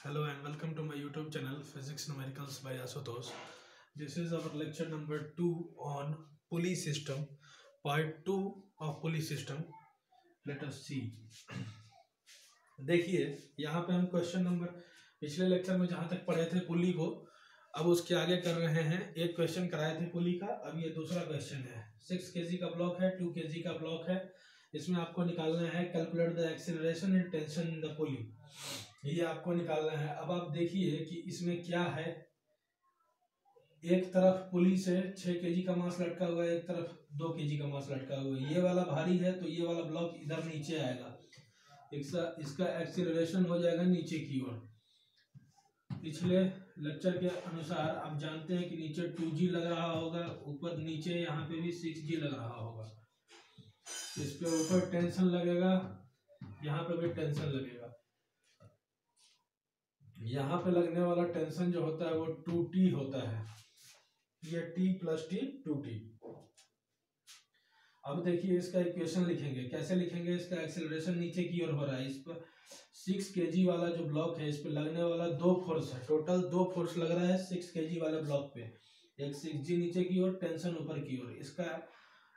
Hello and welcome to my YouTube channel Physics Numericals by Asutosh. This is our lecture number 2 on pulley system, part 2 of pulley system. Let us see. देखिए यहाँ पे हम question number पिछले lecture में जहाँ तक पढ़े थे पुली को, अब उसके आगे कर रहे हैं। एक क्वेश्चन कराए थे पुली का, अब ये दूसरा क्वेश्चन है। 6 kg का ब्लॉक है, 2 kg का ब्लॉक है। इसमें आपको निकालना है calculate the acceleration and tension in the पुली, ये आपको निकालना है। अब आप देखिए कि इसमें क्या है। एक तरफ पुली से 6 kg का मास लटका हुआ है, एक तरफ 2 kg का मास लटका हुआ है। ये वाला भारी है तो ये वाला ब्लॉक इधर नीचे आएगा, इसका एक्सीलरेशन हो जाएगा नीचे की ओर। पिछले लेक्चर के अनुसार आप जानते हैं कि नीचे 2g लग रहा होगा, ऊपर नीचे यहाँ पे भी 6g लग रहा होगा। इस पे ऊपर टेंशन लगेगा, यहाँ पे भी टेंशन लगेगा। यहाँ पे लगने वाला टेंशन जो होता है वो 2t होता है, ये t + t 2t। अब देखिए इसका इक्वेशन लिखेंगे। कैसे लिखेंगे? इसका एक्सेलरेशन नीचे की ओर हो रहा है। इस पर 6 kg वाला जो ब्लॉक है, इस पे लगने वाला 2 फोर्स है। टोटल 2 फोर्स लग रहा है 6 kg वाले ब्लॉक पे। एक 6g नीचे की ओर, टेंशन ऊपर की ओर। इसका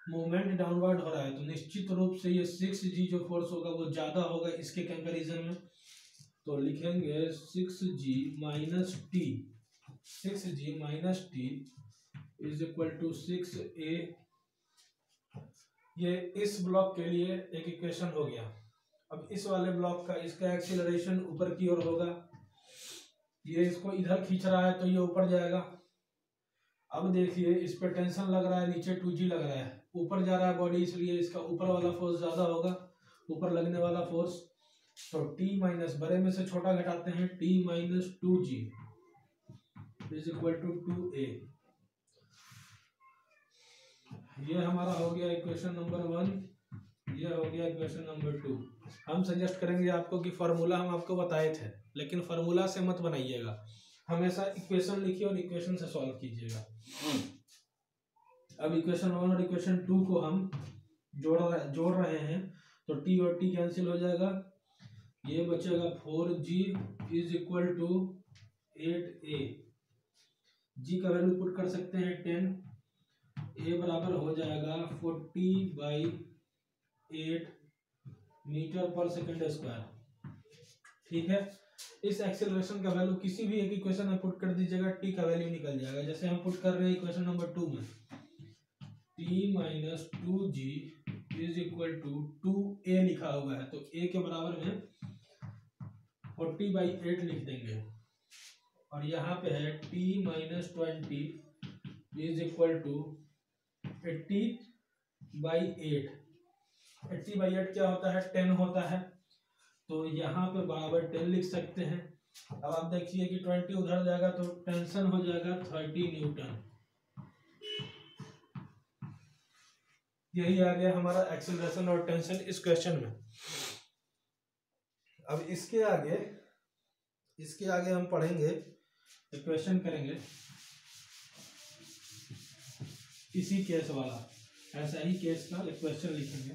मूवमेंट डाउनवर्ड हो रहा है तो निश्चित रूप से ये 6g जो फोर्स होगा वो ज्यादा होगा इसके कंपैरिजन में। तो लिखेंगे 6g - t, 6g - t = 6a। ये इस ब्लॉक के लिए एक इक्वेशन हो गया। अब इस वाले ब्लॉक का इसका एक्सीलरेशन ऊपर की ओर होगा। ये इसको इधर खींच रहा है तो ये ऊपर जाएगा। अब देखिए इस पे टेंशन लग रहा है, नीचे 2g लग रहा है, ऊपर जा रहा है बॉडी, इसलिए इसका ऊपर वाला फोर्स ज्यादा होगा, ऊपर लगने वाला फोर्स। तो t माइनस बड़े में से छोटा घटाते हैं, t - 2g = 2a। ये हमारा हो गया इक्वेशन नंबर 1, ये हो गया इक्वेशन नंबर 2। हम सजेस्ट करेंगे आपको कि फार्मूला हम आपको बताए थे, लेकिन फार्मूला से मत बनाइएगा, हमेशा इक्वेशन लिखिए और इक्वेशन से सॉल्व कीजिएगा। अब इक्वेशन 1 और इक्वेशन 2 को हम जोड़ रहे हैं तो t और t कैंसिल हो जाएगा। ये बचेगा 4g = 8a। g का वैल्यू पुट कर सकते हैं 10, a बराबर हो जाएगा 40/8 मीटर/सेकंड²। ठीक है। इस एक्सेलरेशन का वैल्यू किसी भी एक इक्वेशन में पुट कर दीजिएगा, t का वैल्यू निकल जाएगा। जैसे हम पुट कर रहे हैं इक्वेशन नंबर 2 में, t - 2g = 2a लिखा हुआ है तो a के बराबर में 40/8 लिख देंगे। और यहाँ पे है t - 20 = 80/8। 80/8 क्या होता है? 10 होता है, तो यहाँ पे बराबर 10 लिख सकते हैं। अब आप देखिए कि 20 उधर जाएगा तो टेंशन हो जाएगा 30 न्यूटन। यही आ गया हमारा एक्सेलरेशन और टेंशन इस क्वेश्चन में। अब इसके आगे हम पढ़ेंगे, क्वेश्चन करेंगे इसी केस वाला, ऐसा ही केस का एक क्वेश्चन लिखेंगे।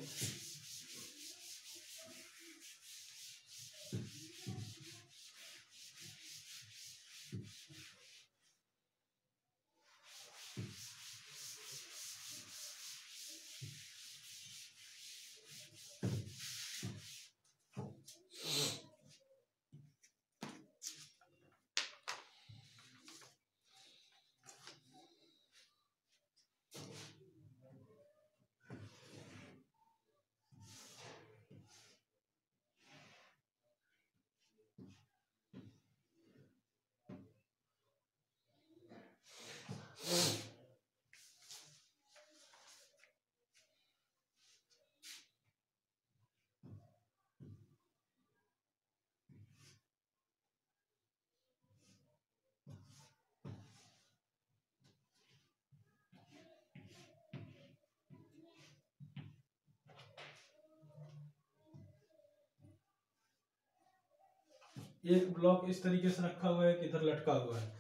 एक ब्लॉक इस तरीके से रखा हुआ है कि इधर लटका हुआ है।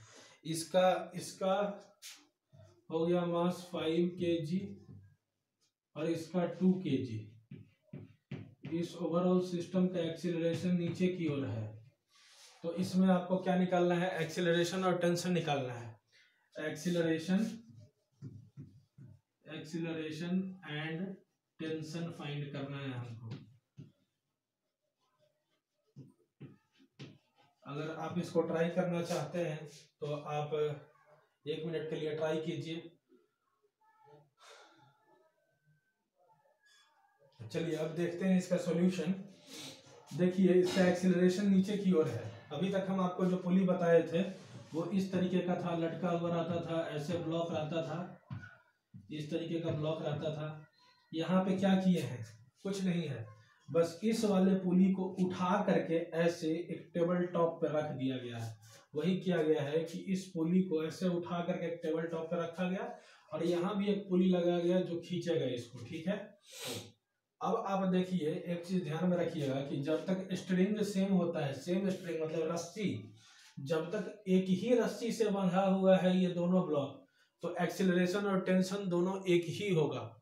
इसका हो गया मास 5 kg और इसका 2 kg। इस ओवरऑल सिस्टम का एक्सीलरेशन नीचे की ओर है तो इसमें आपको क्या निकालना है, एक्सीलरेशन और टेंशन निकालना है। एक्सीलरेशन एंड टेंशन फाइंड करना है हमको। अगर आप इसको ट्राई करना चाहते हैं तो आप 1 मिनट के लिए ट्राई कीजिए। चलिए अब देखते हैं इसका सॉल्यूशन। देखिए इसका एक्सीलरेशन नीचे की ओर है। अभी तक हम आपको जो पुली बताए थे वो इस तरीके का था, लटका हुआ रहता था, ऐसे ब्लॉक रहता था, इस तरीके का ब्लॉक रहता था। यहाँ पे क्या किए हैं, कुछ नहीं है, बस इस वाले पुली को उठा करके ऐसे एक टेबल टॉप पे रख दिया गया है। वही किया गया है कि इस पुली को ऐसे उठा करके एक टेबल टॉप पे रखा गया और यहाँ भी एक पुली लगाया गया जो खींचेगा इसको, ठीक है। अब आप देखिए एक चीज ध्यान में रखिएगा कि जब तक स्ट्रिंग सेम होता है, सेम स्ट्रिंग मतलब रस्सी, जब तक एक ही रस्सी से बंधा हुआ है ये दोनों ब्लॉक, तो एक्सीलरेशन और टेंशन दोनों एक ही होगा,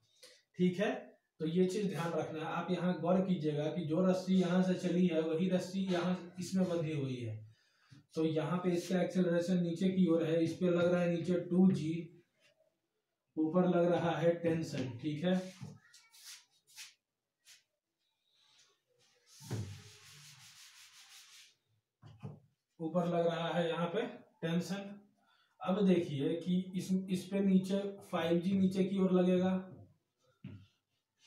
ठीक है। तो ये चीज ध्यान रखना है। आप यहाँ गौर कीजिएगा कि जो रस्सी यहाँ से चली है वही रस्सी यहाँ इसमें बंधी हुई है। तो यहाँ पे इसका एक्सीलरेशन नीचे की ओर है, इस पे लग रहा है नीचे 2g, ऊपर लग रहा है टेंशन, ठीक है। ऊपर लग रहा है यहाँ पे टेंशन। अब देखिए कि इस पे नीचे 5g नीचे की ओर लगेगा।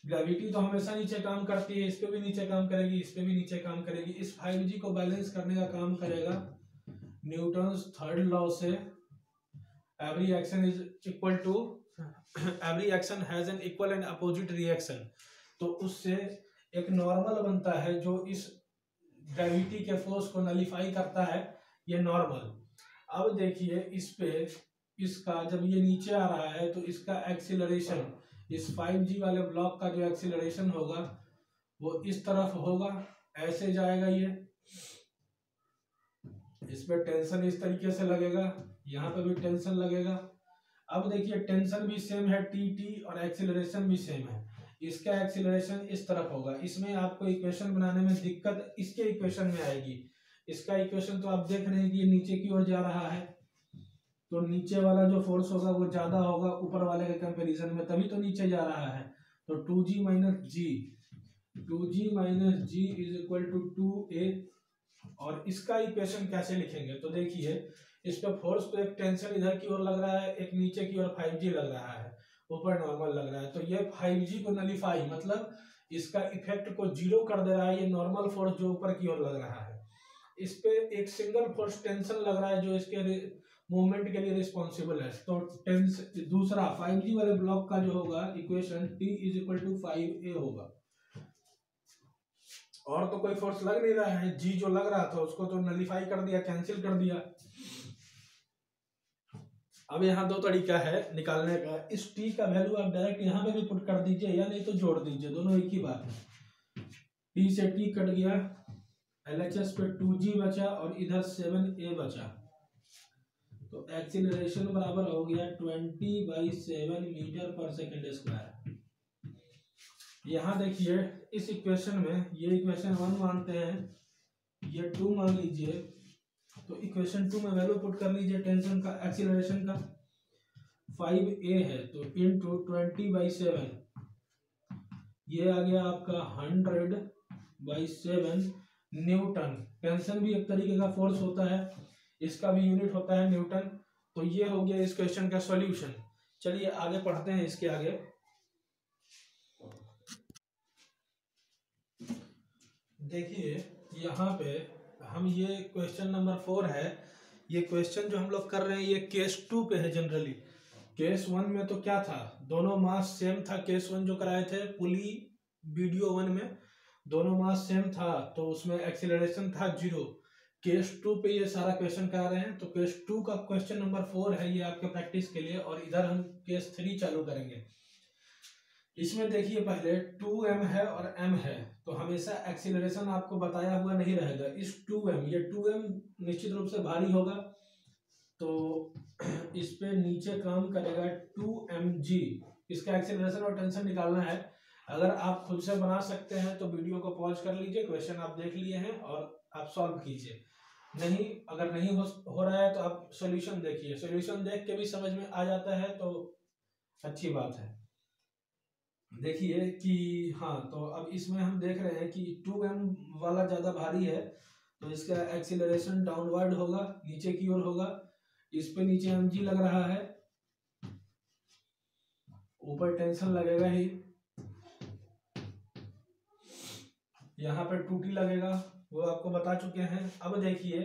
ग्रेविटी तो हमेशा नीचे काम करती है, इस पे भी नीचे काम करेगी, इस पे भी नीचे काम करेगी। इस 5g को बैलेंस करने का काम करेगा न्यूटन्स थर्ड लॉ से, every action is equal to, every action has an equal and opposite reaction. तो उससे एक नॉर्मल बनता है जो इस ग्रेविटी के फोर्स को नलीफाई करता है, ये नॉर्मल। अब देखिए इस पे इसका जब ये नीचे आ रहा है तो इसका एक्सीलरेशन, इस 5g वाले ब्लॉक का जो एक्सीलरेशन होगा वो इस तरफ होगा, ऐसे जाएगा ये। इस पे टेंशन इस तरीके से लगेगा, यहाँ पे भी टेंशन लगेगा। अब देखिए टेंशन भी सेम है टी और एक्सीलरेशन भी सेम है। इसका एक्सीलरेशन इस तरफ होगा। इसमें आपको इक्वेशन बनाने में दिक्कत इसके इक्वेशन में आएगी। इसका इक्वेशन तो आप देख रहे हैं कि ये नीचे की ओर जा रहा है, तो नीचे वाला जो फोर्स होगा वो ज्यादा होगा ऊपर वाले के कंपैरिजन में, तभी तो नीचे जा रहा है। तो 2g minus g is equal to 2a। और इसका इक्वेशन कैसे लिखेंगे, तो देखिए इस पे फोर्स तो एक टेंशन इधर की ओर लग रहा है, एक नीचे की ओर 5g लग रहा है, ऊपर नॉर्मल लग रहा है। तो ये 5g को नलीफाई मतलब इसका इफेक्ट को जीरो कर दे रहा है, ये नॉर्मल फोर्स जो ऊपर की ओर लग रहा है। इस पे एक सिंगल फोर्स टेंशन लग रहा है जो इसके मूवमेंट के लिए रिस्पॉन्सिबल है। तो दूसरा 5g वाले ब्लॉक का जो होगा equation t is equal to 5a होगा। और तो कोई फोर्स लग नहीं रहा है, जी जो लग रहा था उसको तो नलीफाई कर दिया, कैंसिल कर दिया। अब यहाँ दो तरीका है निकालने का। इस टी का वैल्यू आप डायरेक्ट यहाँ पे भी पुट कर दीजिए या नहीं तो जोड़ दीजिए, दोनों एक ही बात है। टी से टी कट गया, LHS पे 2g बचा और इधर 7a बचा, तो एक्सीलरेशन बराबर हो गया 20/7 मीटर पर सेकेंड स्क्वायर। यहाँ देखिए इस इक्वेशन में ये इक्वेशन 1 मानते हैं, ये 2 मान लीजिए, तो इक्वेशन 2 में वैल्यू पुट कर लीजिए टेंशन का, एक्सीलरेशन का 5a है तो इंटू 20/7, ये आ गया आपका 100/7 न्यूटन। टेंशन भी एक तरीके का फोर्स होता है, इसका भी यूनिट होता है न्यूटन। तो ये हो गया इस क्वेश्चन का सॉल्यूशन। चलिए आगे पढ़ते हैं इसके आगे। देखिए यहाँ पे हम ये क्वेश्चन नंबर 4 है, ये क्वेश्चन जो हम लोग कर रहे हैं ये केस 2 पे है। जनरली केस 1 में तो क्या था, दोनों मास सेम था। केस 1 जो कराए थे पुली वीडियो 1 में दोनों मास सेम था, तो उसमें एक्सीलरेशन था 0। केस 2 पे ये सारा क्वेश्चन करा रहे हैं, तो केस 2 का क्वेश्चन नंबर 4 है ये आपके प्रैक्टिस के लिए। और इधर हम केस 3 चालू करेंगे। इसमें देखिए पहले 2m है और m है, तो हमेशा एक्सीलरेशन आपको बताया हुआ नहीं रहेगा। इस 2m, ये 2m निश्चित रूप से भारी होगा, तो इस पे नीचे काम करेगा 2mg। इसका एक्सीलरेशन और टेंशन निकालना है। अगर आप खुद से बना सकते हैं तो वीडियो को पॉज कर लीजिए, क्वेश्चन आप देख लिए हैं और आप सॉल्व कीजिए। नहीं, अगर नहीं हो रहा है तो आप सॉल्यूशन देखिए, सॉल्यूशन देख के भी समझ में आ जाता है तो अच्छी बात है। देखिए कि हाँ, तो अब इसमें हम देख रहे हैं कि 2m वाला ज़्यादा भारी है तो इसका एक्सीलरेशन डाउनवर्ड होगा, नीचे की ओर होगा। इस पे नीचे mg लग रहा है, ऊपर टेंशन लगेगा ही, यहाँ पे 2t लगेगा, वो आपको बता चुके हैं। अब देखिए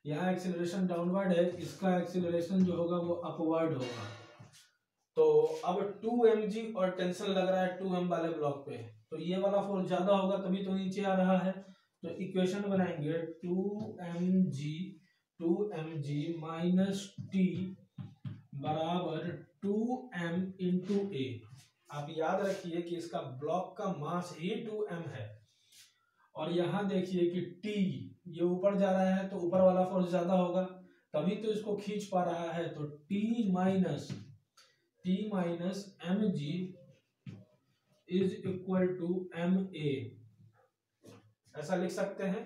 यहाँ एक्सीलरेशन डाउनवर्ड है, इसका एक्सीलरेशन जो होगा वो अपवर्ड होगा। तो अब 2mg और टेंशन लग रहा है 2m वाले ब्लॉक पे, तो ये वाला फोर्स ज्यादा होगा तभी तो नीचे आ रहा है। तो इक्वेशन बनाएंगे 2mg माइनस t बराबर 2m इंटू ए। आप याद रखिए कि इसका ब्लॉक का मास ही 2m है, और यहाँ देखिए कि t ये ऊपर जा रहा है तो ऊपर वाला फोर्स ज्यादा होगा तभी तो इसको खींच पा रहा है। तो t minus mg is equal to ma, ऐसा लिख सकते हैं।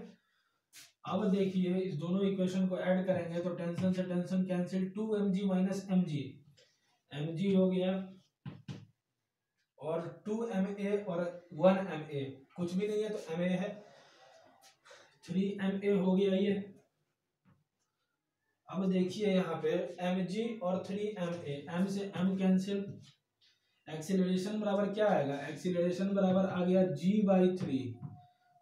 अब देखिए इस दोनों इक्वेशन को ऐड करेंगे तो टेंशन से tension cancel, 2mg minus mg हो गया, और 2ma और 1ma कुछ भी नहीं है तो ma है, 3ma हो गया ये। अब देखिए यहाँ पे mg और 3ma, m से m कैंसिल, एक्सीलरेशन बराबर क्या आएगा, एक्सीलरेशन बराबर आ गया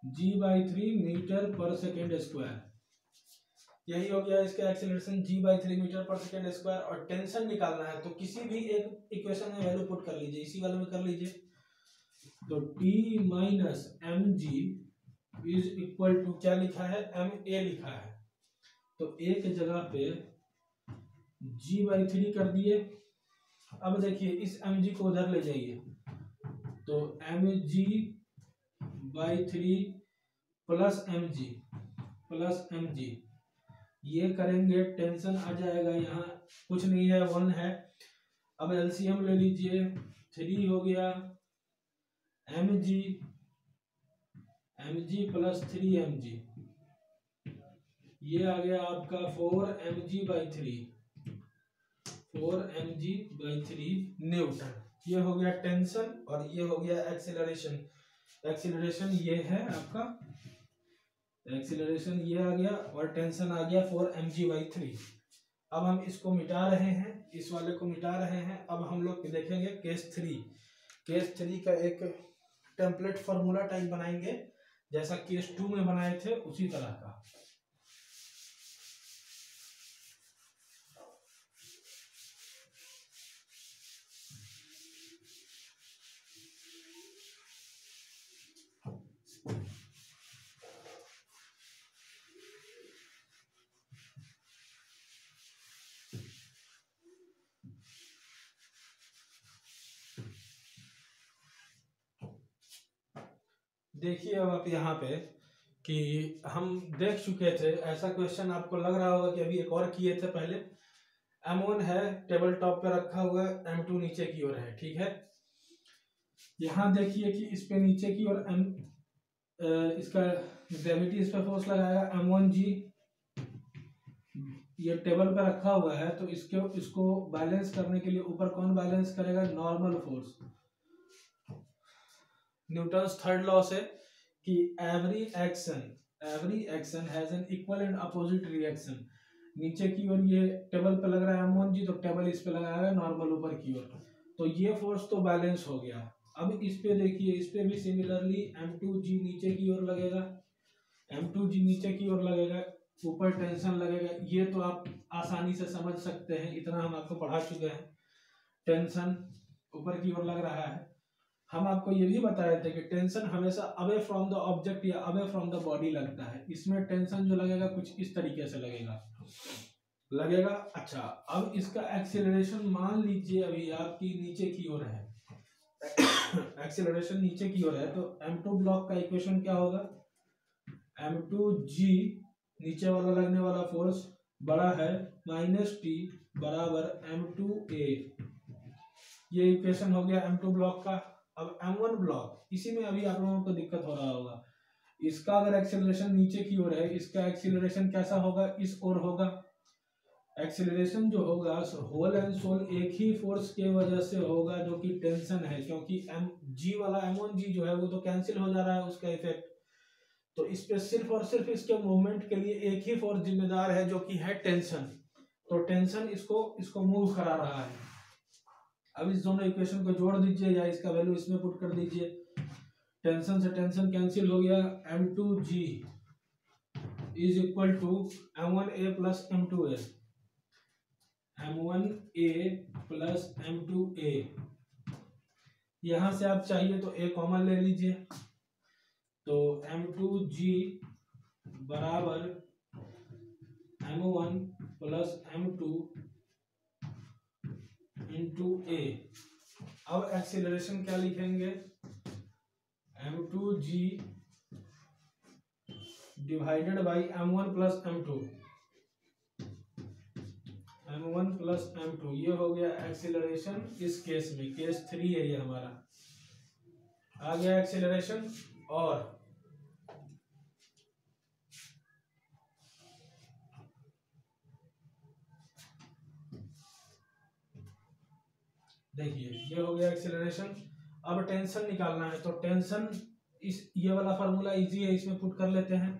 g/3 मीटर पर सेकेंड स्क्वायर। यही हो गया इसका एक्सीलरेशन g/3 मीटर पर सेकेंड स्क्वायर। और टेंशन निकालना है तो किसी भी एक इक्वेशन में वैल्यू पुट कर लीजिए, इसी वाले में कर लीजिए। तो t minus mg is equal to क्या लिखा है, ma लिखा है, तो एक जगह पे g/3 कर दिए। अब देखिए इस mg को उधर ले जाइए तो mg/3 प्लस mg ये करेंगे, टेंशन आ जाएगा, यहाँ कुछ नहीं है 1 है। अब एलसीएम ले लीजिए, 3 हो गया mg प्लस 3mg, ये आ गया आपका 4mg/3 न्यूटन। ये हो गया टेंशन और ये हो गया एक्सीलरेशन। एक्सीलरेशन ये है आपका, एक्सीलरेशन ये आ गया और टेंशन आ गया 4mg/3। अब हम इसको मिटा रहे हैं, इस वाले को मिटा रहे हैं। अब हम लोग देखेंगे केस 3 का एक टेम्पलेट फॉर्मूला टाइप बनाएंगे जैसा केस 2 में बनाए थे उसी तरह का। देखिए अब आप यहाँ पे कि हम देख चुके थे, ऐसा क्वेश्चन आपको लग रहा होगा कि अभी एक और किए थे पहले। m1 है टेबल टॉप पे रखा हुआ है, m2 नीचे की ओर है, ठीक है। यहाँ देखिए कि इस पे नीचे की ओर इसका ग्रेविटी इस पे फोर्स लगाएगा m1g, ये टेबल पे रखा हुआ है तो इसको बैलेंस करने के लिए ऊपर कौन बैलेंस करेगा, normal force. Newton's third law से कि every action has an equal and opposite reaction. नीचे की ओर ये टेबल पे लग रहा है m1g तो टेबल इस पे लगाएगा नॉर्मल ऊपर की ओर, तो ये फोर्स तो बैलेंस हो गया। अब इस पे देखिए, इस पे भी सिमिलरली m2g नीचे की ओर लगेगा, m2g नीचे की ओर लगेगा, ऊपर टेंशन लगेगा। ये तो आप आसानी से समझ सकते हैं, इतना हम आपको पढ़ा चुके हैं। टेंशन ऊपर की ओर लग रहा है। हम आपको ये भी बताए थे कि टेंशन हमेशा अवे फ्रॉम द ऑब्जेक्ट या अवे फ्रॉम द बॉडी लगता है। इसमें टेंशन जो लगेगा कुछ इस तरीके से लगेगा। अच्छा, अब इसका एक्सीलरेशन मान लीजिए अभी आपकी नीचे की ओर है, एक्सीलरेशन नीचे की ओर है, तो m2 ब्लॉक का इक्वेशन क्या होगा, m2g नीचे वाला लगने वाला फोर्स बड़ा है माइनस t बराबर m2a। ये इक्वेशन हो गया m2 ब्लॉक का। अब m1 ब्लॉक, इसी में अभी आप लोगों को दिक्कत हो रहा होगा, इसका अगर एक्सेलरेशन नीचे की ओर है, इसका एक्सेलरेशन कैसा होगा, इस ओर होगा। एक्सेलरेशन जो होगा होल एंड सोल एक ही फोर्स के वजह से होगा जो कि टेंशन है, क्योंकि एम जी वाला m1g जो है वो तो कैंसिल हो जा रहा है उसका इफेक्ट। तो इस पे सिर्फ और सिर्फ इसके मूवमेंट के लिए एक ही फोर्स जिम्मेदार है जो कि है टेंशन। तो टेंशन इसको मूव करा रहा है। अब इस दोनों इक्वेशन को जोड़ दीजिए या इसका वैल्यू इसमें पुट कर दीजिए। टेंशन से टेंशन कैंसिल हो गया, m2g is equal to m1a plus m2a, m1a plus m2a। यहां से आप चाहिए तो a कॉमन ले लीजिए, तो m2g बराबर m1 plus m2 into a। अब एक्सीलरेशन क्या लिखेंगे, m2g divided by m1 plus m2, m1 plus m2। ये हो गया एक्सीलरेशन इस केस में, केस 3 है ये हमारा। आ गया एक्सीलरेशन। और देखिए ये हो गया एक्सीलरेशन। अब टेंशन निकालना है, तो टेंशन इस ये वाला फार्मूला इजी है, इसमें पुट कर लेते हैं।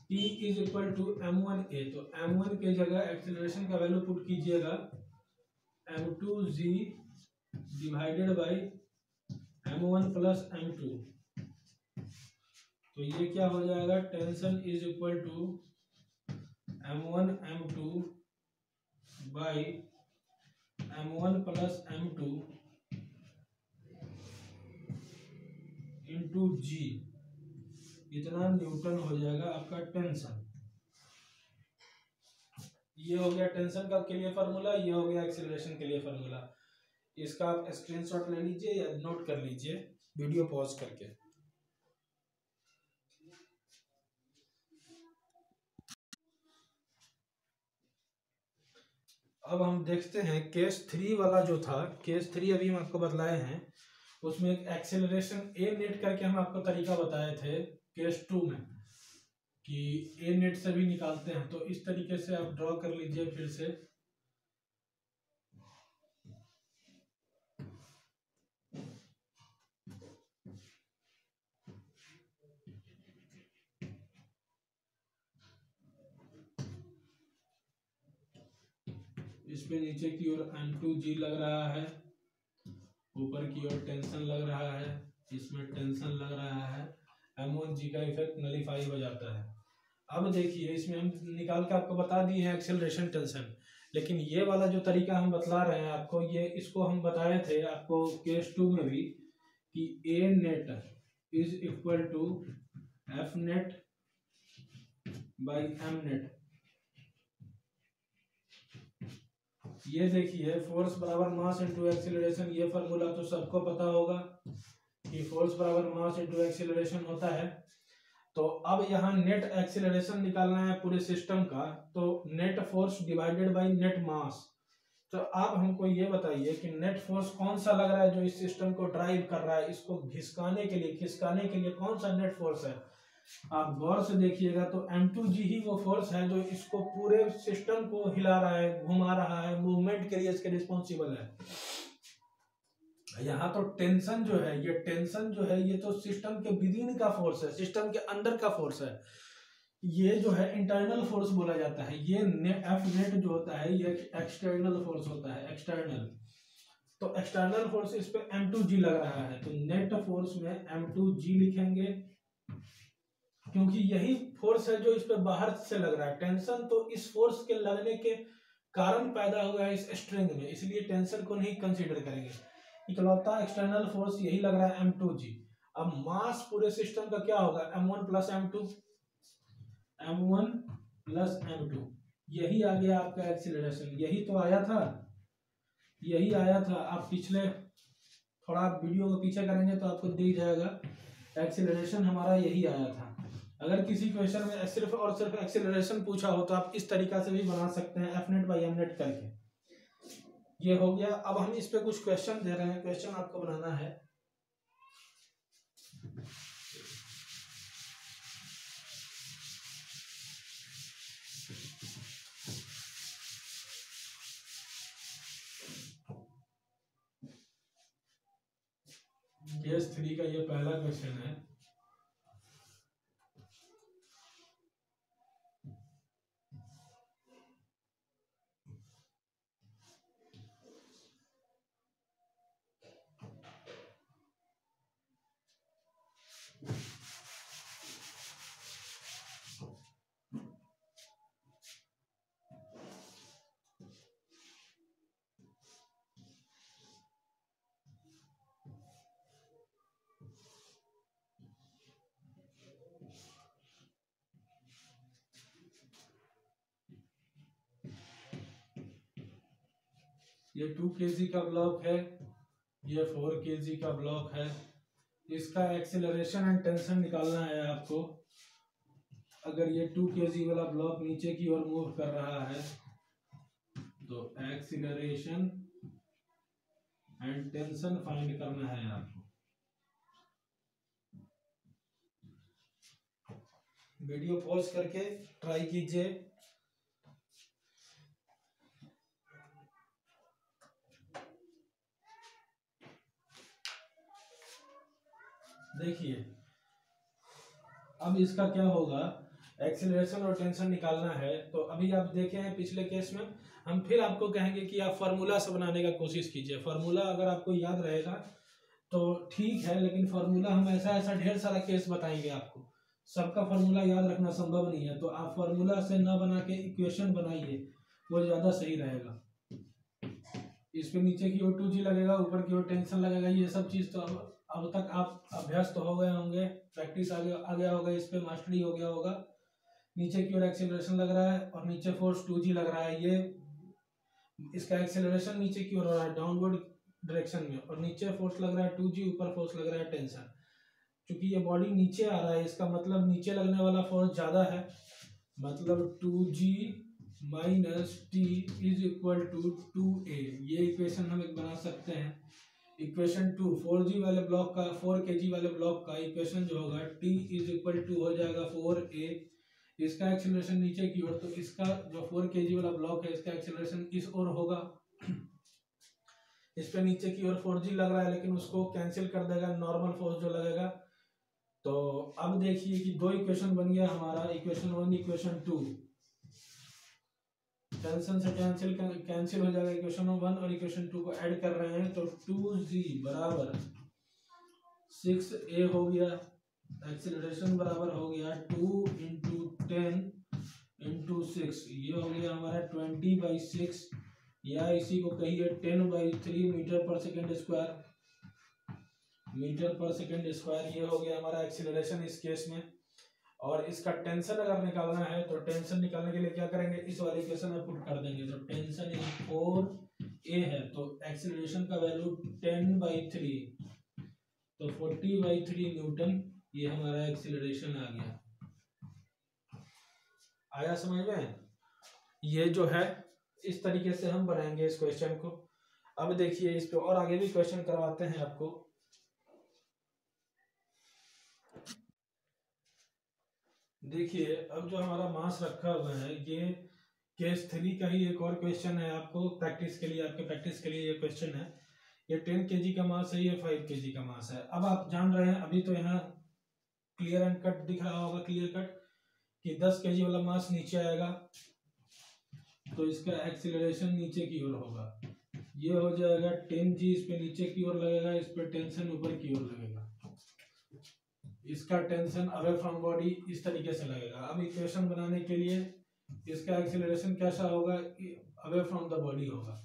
P is equal to m1a, तो m1 के जगह एक्सीलरेशन का वैल्यू पुट कीजिएगा m2g divided by m1 plus m2। तो ये क्या हो जाएगा, tension is equal to m1 m2 by m1 plus m2 into G. इतना न्यूटन हो जाएगा आपका टेंशन। ये हो गया टेंशन का के लिए फार्मूला, ये हो गया एक्सीलरेशन के लिए फार्मूला। इसका आप स्क्रीनशॉट ले लीजिए या नोट कर लीजिए वीडियो पॉज करके। अब हम देखते हैं केस 3 वाला जो था, केस 3 अभी हम आपको बतलाए हैं, उसमें एक एक्सेलरेशन ए नेट करके हम आपको तरीका बताए थे केस 2 में कि ए नेट से भी निकालते हैं। तो इस तरीके से आप ड्रॉ कर लीजिए फिर से। इस पे नीचे की ओर m2g लग रहा है, ऊपर की ओर टेंशन लग रहा है, इसमें टेंशन लग रहा है, m1g का इफेक्ट नलीफाई हो जाता है। अब देखिए इसमें हम निकाल के आपको बता दिए हैं एक्सेलरेशन टेंशन, लेकिन ये वाला जो तरीका हम बतला रहे हैं आपको, ये इसको हम बताए थे आपको केस 2 में भी कि A net is equal to F net by M net. ये देखिए फोर्स बराबर मास इनटू एक्सीलरेशन, ये फार्मूला तो सबको पता होगा कि फोर्स बराबर मास इनटू एक्सीलरेशन होता है। तो अब यहाँ नेट एक्सीलरेशन निकालना है पूरे सिस्टम का, तो net force divided by net mass. तो आप हमको ये बताइए कि नेट फोर्स कौन सा लग रहा है जो इस सिस्टम को ड्राइव कर रहा है, इसको खिसकाने के लिए कौन सा नेट फोर्स है। आप गौर से देखिएगा तो m2g ही वो फोर्स है जो इसको पूरे सिस्टम को हिला रहा है, घुमा रहा है, मूवमेंट के लिए इसके रिस्पॉन्सिबल है। यहाँ तो टेंशन जो है, ये तो सिस्टम के विदिन का फोर्स है, सिस्टम के अंदर का फोर्स है। ये जो है इंटरनल फोर्स बोला जाता है। ये एफ नेट जो होता है ये एक्सटर्नल फोर्स होता है, एक्सटर्नल। तो एक्सटर्नल फोर्स इस पे m2g लग रहा है, तो नेट फोर्स में m2g लिखेंगे, क्योंकि यही फोर्स है जो इस पे बाहर से लग रहा है। टेंशन तो इस फोर्स के लगने के कारण पैदा हुआ है इस स्ट्रिंग में, इसलिए टेंशन को नहीं कंसीडर करेंगे। इकलौता एक्सटर्नल फोर्स यही लग रहा है m2g। अब मास पूरे सिस्टम का क्या होगा, m1 plus m2, m1 plus m2। यही आ गया आपका एक्सीलरेशन, यही तो आया था, यही आया था। आप पिछले थोड़ा वीडियो को पीछे करेंगे तो आपको दिख जाएगा एक्सीलरेशन हमारा यही आया था। अगर किसी क्वेश्चन में सिर्फ और सिर्फ एक्सीलरेशन पूछा हो तो आप इस तरीका से भी बना सकते हैं, F net by M net करके। ये हो गया। अब हम इस पे कुछ क्वेश्चन दे रहे हैं, क्वेश्चन आपको बनाना है। केस 3 का ये पहला क्वेश्चन है। ये 2 kg का ब्लॉक है, ये 4 kg का ब्लॉक है। इसका एक्सेलरेशन एंड टेंशन निकालना है आपको। अगर ये 2 kg वाला ब्लॉक नीचे की ओर मूव कर रहा है तो एक्सेलरेशन एंड टेंशन फाइंड करना है आपको। वीडियो पॉज करके ट्राई कीजिए। देखिए अब इसका क्या होगा, एक्सेलरेशन और टेंशन निकालना है। तो अभी आप देखे हैं पिछले केस में, हम फिर आपको कहेंगे कि आप फार्मूला से बनाने का कोशिश कीजिए। फार्मूला अगर आपको याद रहेगा तो ठीक है, लेकिन फार्मूला हम ऐसा ढेर सारा केस बताएंगे आपको, सबका फार्मूला याद रखना संभव नहीं है। तो आप फार्मूला से ना बना के इक्वेशन बनाइए, वो ज़्यादा सही रहेगा। इस पे नीचे की ओर 2g लगेगा, ऊपर की ओर टेंशन लगेगा। ये सब चीज़ तो अब तक आप अभ्यस्त हो गए होंगे, प्रैक्टिस आ गया होगा, इस पे मास्टरी हो गया होगा। नीचे की ओर एक्सेलरेशन लग रहा है और नीचे फोर्स 2g लग रहा है। ये इसका एक्सेलरेशन नीचे की ओर हो रहा है डाउनवर्ड डायरेक्शन में, और नीचे फोर्स लग रहा है 2g, ऊपर फोर्स लग रहा है टेंशन। क्योंकि ये बॉडी नीचे आ रहा है, इसका मतलब नीचे लगने वाला फोर्स ज़्यादा है, मतलब 2g minus T is equal to 2a। ये इक्वेशन हम एक बना सकते हैं। इक्वेशन 2 4g वाले ब्लॉक का, 4 kg वाले ब्लॉक का इक्वेशन जो होगा t इज इक्वल टू हो जाएगा 4a। इसका एक्सेलरेशन नीचे की ओर, तो इसका जो 4 kg वाला ब्लॉक है इसका एक्सेलरेशन इस ओर होगा। इस पे नीचे की ओर 4g लग रहा है, लेकिन उसको कैंसिल कर देगा नॉर्मल फोर्स जो लगेगा। तो अब देखिए कि दो इक्वेशन बन गया हमारा, इक्वेशन 1 इक्वेशन 2। टेंशन से कैंसिल हो जाएगा। इक्वेशन 1 और इक्वेशन 2 को ऐड कर रहे हैं तो 2g बराबर 6a हो गया। एक्सेलरेशन बराबर हो गया 2 इंटू 10 इंटू 6, ये हो गया हमारा 20/6, या इसी को कहिए 10/3 मीटर पर सेकेंड स्क्वायर। मीटर पर सेकेंड स्क्वायर ये हो गया हमारा एक्सेलरेशन इस केस में। और इसका टेंशन अगर निकालना है तो टेंशन निकालने के लिए क्या करेंगे, इस वाले इक्वेशन में पुट कर देंगे। तो टेंशन इज 4a है, तो एक्सेलरेशन का वैल्यू 10/3, तो 40/3 न्यूटन ये हमारा एक्सेलरेशन आ गया। आया समझ में? ये जो है इस तरीके से हम बनाएंगे इस क्वेश्चन को। अब देखिए इस पे और आगे भी क्वेश्चन करवाते हैं आपको। देखिए अब जो हमारा मास रखा हुआ है, ये केस 3 का ही एक और क्वेश्चन है आपको प्रैक्टिस के लिए, आपके प्रैक्टिस के लिए ये क्वेश्चन है। ये 10 kg का मास है, ये 5 kg का मास है। अब आप जान रहे हैं, अभी तो यहाँ क्लियर एंड कट दिख रहा होगा, क्लियर कट, कि 10 kg वाला मास नीचे आएगा तो इसका एक्सीलरेशन नीचे की ओर होगा। ये हो जाएगा 10g, इस पे नीचे की ओर लगेगा, इस पे टेंशन ऊपर की ओर लगेगा। इसका टेंशन अवे फ्रॉम बॉडी इस तरीके से लगेगा। अब इक्वेशन बनाने के लिए इसका एक्सीलरेशन कैसा होगा, अवे फ्रॉम द बॉडी होगा।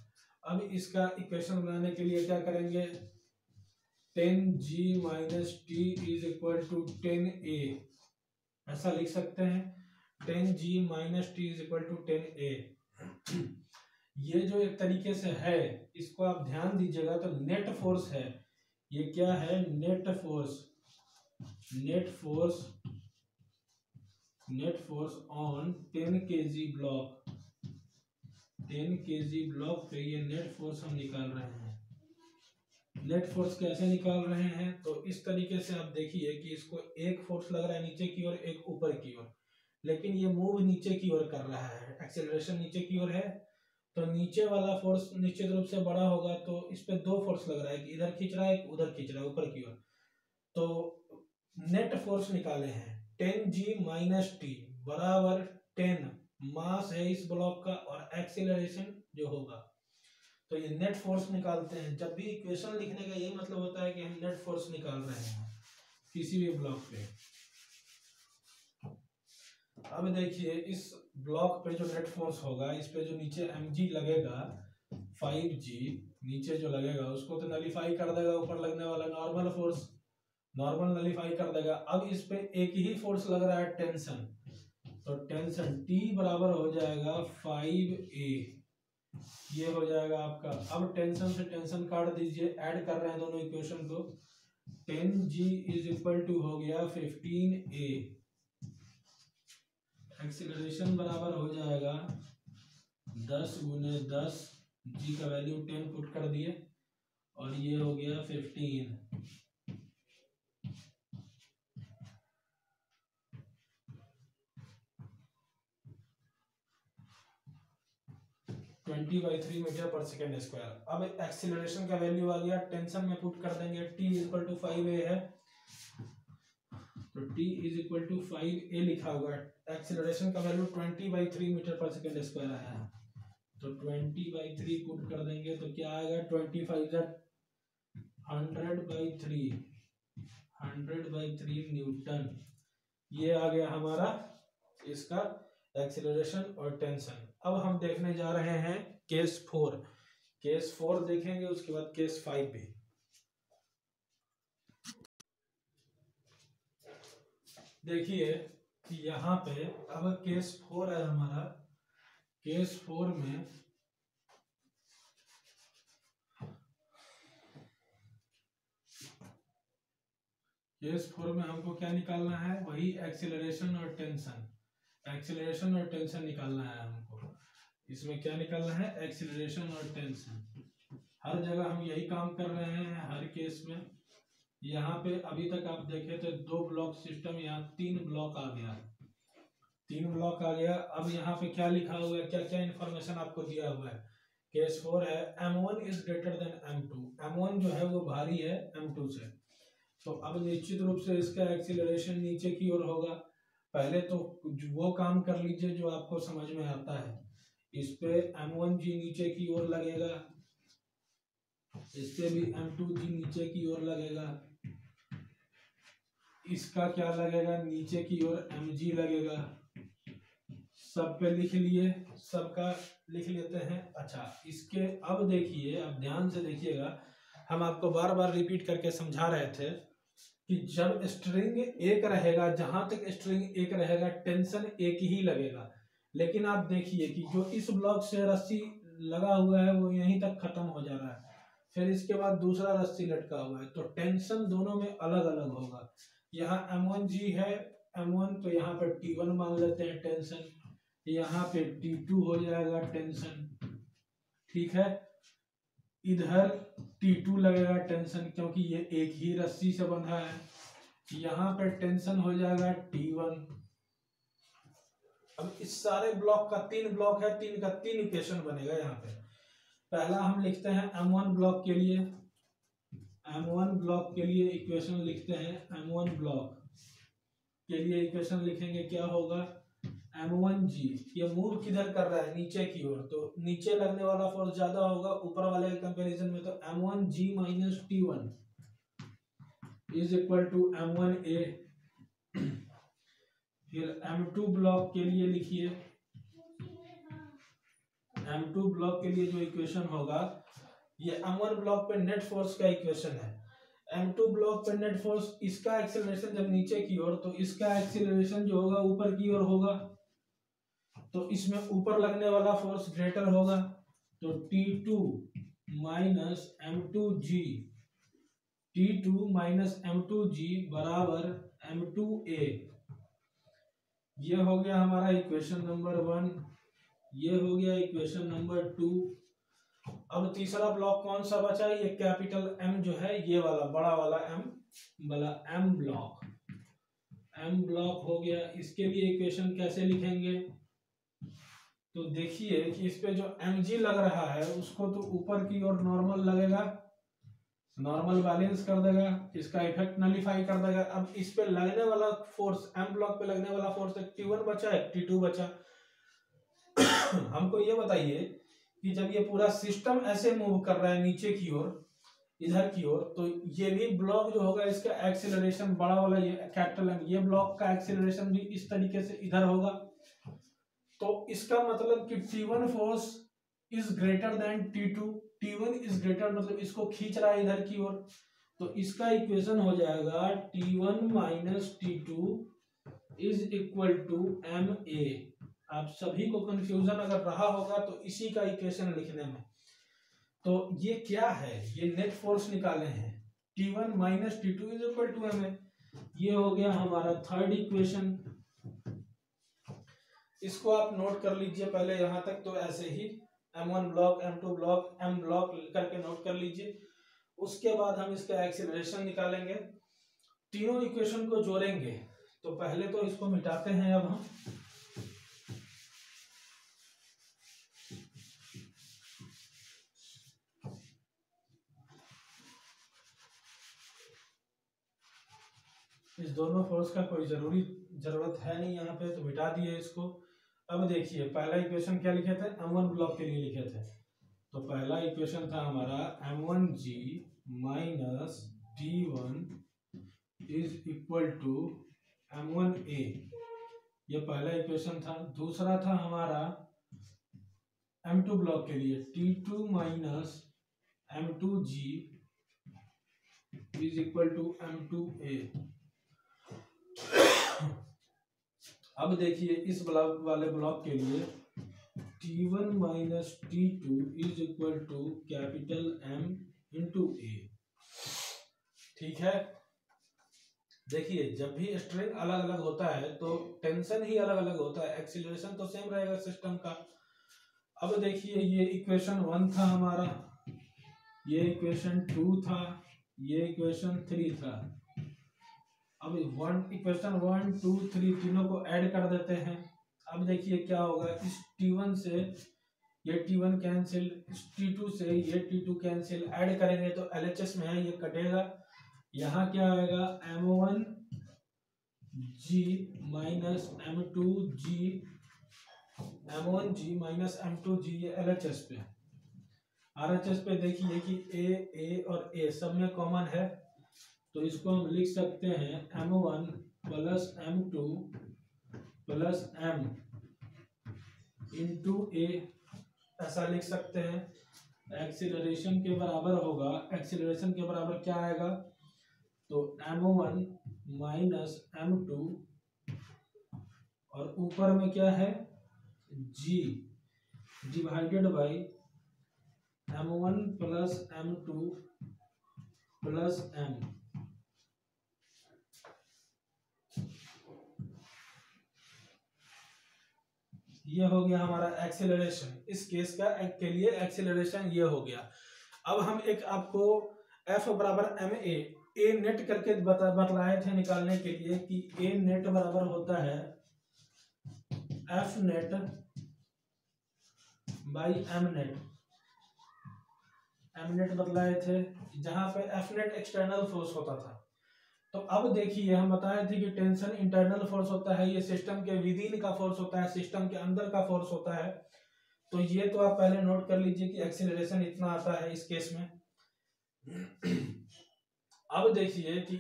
अब इसका इक्वेशन बनाने के लिए क्या करेंगे, 10g minus T is equal to 10a, ऐसा लिख सकते हैं। 10g minus T is equal to 10a। ये जो एक तरीके से है, इसको आप ध्यान दीजिएगा, तो नेट फोर्स है। ये क्या है, net force. Net force on 10 kg block, 10 kg block पे ये नेट फोर्स हम निकाल रहे हैं। नेट फोर्स कैसे निकाल रहे हैं, तो इस तरीके से आप देखिए कि इसको एक फोर्स लग रहा है नीचे की ओर, एक ऊपर की ओर, लेकिन ये मूव नीचे की ओर कर रहा है, एक्सेलरेशन नीचे की ओर है। तो नीचे वाला फोर्स निश्चित रूप से बड़ा होगा, तो इस पे दो फोर्स लग रहा है, एक इधर खींच रहा है, एक उधर खींच रहा है ऊपर की ओर। तो नेट फोर्स निकाले हैं 10G माइनस टी बराबर 10 मास है इस ब्लॉक का और एक्सीलरेशन जो होगा, तो ये नेट फोर्स निकालते हैं। जब भी इक्वेशन लिखने का यही मतलब होता है कि हम नेट फोर्स निकाल रहे हैं किसी भी ब्लॉक पे। अब देखिए इस ब्लॉक पे जो नेट फोर्स होगा, इस पे जो नीचे mg लगेगा 5G नीचे जो लगेगा उसको तो नलीफाई कर देगा ऊपर लगने वाला नॉर्मल फोर्स, नॉर्मल नलीफाई कर देगा। अब इस पे एक ही फोर्स लग रहा है टेंशन, तो टेंशन T बराबर हो जाएगा 5A, ये हो जाएगा आपका। अब टेंशन से टेंशन काट दीजिए, ऐड कर रहे हैं दोनों इक्वेशन को, 10G इज इक्वल टू हो गया 15A, एक्सीलरेशन बराबर हो जाएगा 10 गुने 10, G का वैल्यू 10 पुट कर दिए और ये हो गया 15। 20/3 मीटर पर सेकेंड स्क्वायर। अब एक्सीलरेशन का वैल्यू आ गया, टेंशन में पुट कर देंगे, T is equal to 5A है, तो T is equal to 5A लिखा हुआ है। एक्सीलरेशन का वैल्यू 20/3 मीटर पर सेकेंड स्क्वायर आया है, तो 20/3 पुट कर देंगे तो क्या आएगा, 25 100/3, 100/3 न्यूटन। ये आ गया हमारा इसका एक्सीलरेशन और टेंशन। अब हम देखने जा रहे हैं केस 4, केस 4 देखेंगे उसके बाद केस 5 भी। देखिए कि यहाँ पे अब केस 4 है हमारा, केस 4 में हमको क्या निकालना है, वही एक्सीलरेशन और टेंशन, एक्सीलरेशन और टेंशन निकालना है हमको। इसमें क्या निकालना है, एक्सीलरेशन और टेंशन। हर जगह हम यही काम कर रहे हैं हर केस में। यहाँ पे अभी तक आप देखे तो 2 ब्लॉक सिस्टम, यहाँ 3 ब्लॉक आ गया, 3 ब्लॉक आ गया। अब यहाँ पे क्या लिखा हुआ है, क्या क्या इन्फॉर्मेशन आपको दिया हुआ है। केस 4 है M1 is greater than M2, M1 जो है वो भारी है M2 से, तो अब निश्चित रूप से इसका एक्सीलरेशन नीचे की ओर होगा। पहले तो वो काम कर लीजिए जो आपको समझ में आता है। इस पे M1G नीचे की ओर लगेगा, इस पे भी M2G नीचे की ओर लगेगा, इसका क्या लगेगा, नीचे की ओर Mg लगेगा। सब पे लिख लिए, सबका लिख लेते हैं। अच्छा इसके अब देखिए, अब ध्यान से देखिएगा, हम आपको बार बार रिपीट करके समझा रहे थे कि जब स्ट्रिंग एक रहेगा, जहां तक स्ट्रिंग एक रहेगा टेंशन एक ही लगेगा। लेकिन आप देखिए कि जो इस ब्लॉक से रस्सी लगा हुआ है वो यहीं तक खत्म हो जा रहा है, फिर इसके बाद दूसरा रस्सी लटका हुआ है, तो टेंशन दोनों में अलग अलग होगा। यहाँ M1G है M1, तो यहाँ पर T1 मान लेते हैं टेंशन, यहाँ पे T2 हो जाएगा टेंशन, ठीक है। इधर T2 लगेगा टेंशन क्योंकि ये एक ही रस्सी से बंधा है, यहाँ पर टेंशन हो जाएगा T1। अब इस सारे ब्लॉक का 3 ब्लॉक है, 3 का 3 इक्वेशन बनेगा यहाँ पे। पहला हम लिखते हैं M1 ब्लॉक के लिए, M1 ब्लॉक के लिए इक्वेशन लिखते हैं, M1 ब्लॉक के लिए इक्वेशन लिखेंगे, क्या होगा, M1G, ये मूव किधर कर रहा है, नीचे की ओर, तो नीचे लगने वाला फोर्स ज्यादा होगा ऊपर वाले के कंपैरिजन में, तो M1G minus T1 is equal to M1A। फिर M2 ब्लॉक के लिए लिखिए, M2 ब्लॉक के लिए जो इक्वेशन होगा, ये M1 ब्लॉक पे नेट फोर्स का इक्वेशन है, M2 ब्लॉक पे नेट फोर्स, इसका एक्सीलरेशन जब नीचे की ओर, तो इसका एक्सीलरेशन जो होगा ऊपर की ओर होगा, तो इसमें ऊपर लगने वाला फोर्स ग्रेटर होगा, तो T2 minus M2G, T2 minus M2G बराबर M2A। ये हो गया हमारा इक्वेशन नंबर 1, ये हो गया इक्वेशन नंबर 2। अब तीसरा ब्लॉक कौन सा बचा, ये कैपिटल M जो है, ये वाला बड़ा वाला M वाला M ब्लॉक, M ब्लॉक हो गया। इसके लिए इक्वेशन कैसे लिखेंगे, तो देखिए कि इस पे जो Mg लग रहा है उसको तो ऊपर की ओर नॉर्मल लगेगा, नॉर्मल बैलेंस कर देगा, इसका इफेक्ट नलीफाई कर देगा। अब इस पे लगने वाला फोर्स, एम ब्लॉक पे लगने वाला फोर्स एक T1 बचा, एक T2 बचा। हमको ये बताइए कि जब ये पूरा सिस्टम ऐसे मूव कर रहा है नीचे की ओर, इधर की ओर, तो ये भी ब्लॉक जो होगा इसका एक्सीलरेशन बड़ा वाला, ये कैपिटल एम, ये ब्लॉक का एक्सीलरेशन भी इस तरीके से इधर होगा। तो इसका मतलब कि T1 force is greater than T2, T1 is greater मतलब इसको खींच रहा है इधर की ओर। तो इसका इक्वेशन हो जाएगा T1 minus T2 is equal to MA। आप सभी को कंफ्यूजन अगर रहा होगा तो इसी का इक्वेशन लिखने में। तो ये क्या है, ये नेट फोर्स निकाले हैं, T1 minus T2 is equal to MA। ये हो गया हमारा थर्ड इक्वेशन। इसको आप नोट कर लीजिए पहले यहाँ तक, तो ऐसे ही M1 block, M2 block, M block करके नोट कर लीजिए। उसके बाद हम इसका एक्सीलरेशन निकालेंगे, तीनों इक्वेशन को जोड़ेंगे। तो पहले तो इसको मिटाते हैं अब हम। इस दोनों फोर्स का कोई जरूरत है नहीं यहाँ पे, तो मिटा दिए इसको। अब देखिए पहला इक्वेशन क्या लिखे थे, M1 ब्लॉक के लिए लिखे थे। तो पहला इक्वेशन था हमारा M1G minus T1 is equal to M1A, ये पहला इक्वेशन था। दूसरा था हमारा M2 ब्लॉक के लिए T2 minus M2G is equal to M2A। अब देखिए इस ब्लॉक वाले ब्लॉक के लिए T1 minus T2 is equal to capital M into A। ठीक है, देखिए जब भी स्ट्रिंग अलग अलग होता है तो टेंशन ही अलग अलग होता है, एक्सीलरेशन तो सेम रहेगा सिस्टम का। अब देखिए ये इक्वेशन 1 था हमारा, ये इक्वेशन 2 था, ये इक्वेशन 3 था। अब इक्वेशन 1, 2, 3 तीनों को ऐड कर देते हैं। अब देखिए क्या होगा, इस T1 से ये T1 कैंसिल, इस T2 से ये T2 कैंसिल, ऐड करेंगे तो LHS में है, ये कटेगा। यहाँ क्या आएगा, M1G minus M2G, M1G minus M2G, ये LHS पे। RHS पे देखिए कि A और A सब में कॉमन है, तो इसको हम लिख सकते हैं M1 plus M2 plus M into A, ऐसा लिख सकते हैं। एक्सीलरेशन के बराबर होगा, एक्सीलरेशन के बराबर क्या आएगा, तो M1 माइनस M2 और ऊपर में क्या है G divided by M1 plus M2 plus M। ये हो गया हमारा एक्सेलरेशन, इस केस का के लिए एक्सेलरेशन ये हो गया। अब हम एक आपको F बराबर MA, A नेट करके बतलाए थे निकालने के लिए कि A नेट बराबर होता है F net by M net. M net बतलाए थे, जहां पे F नेट एक्सटर्नल फोर्स होता था। तो अब देखिए हम बताए थे कि टेंशन इंटरनल फोर्स होता है, ये सिस्टम के विद इन का फोर्स होता है, सिस्टम के अंदर का फोर्स होता है। तो ये तो आप पहले नोट कर लीजिए कि एक्सीलरेशन इतना आता है इस केस में। अब देखिए कि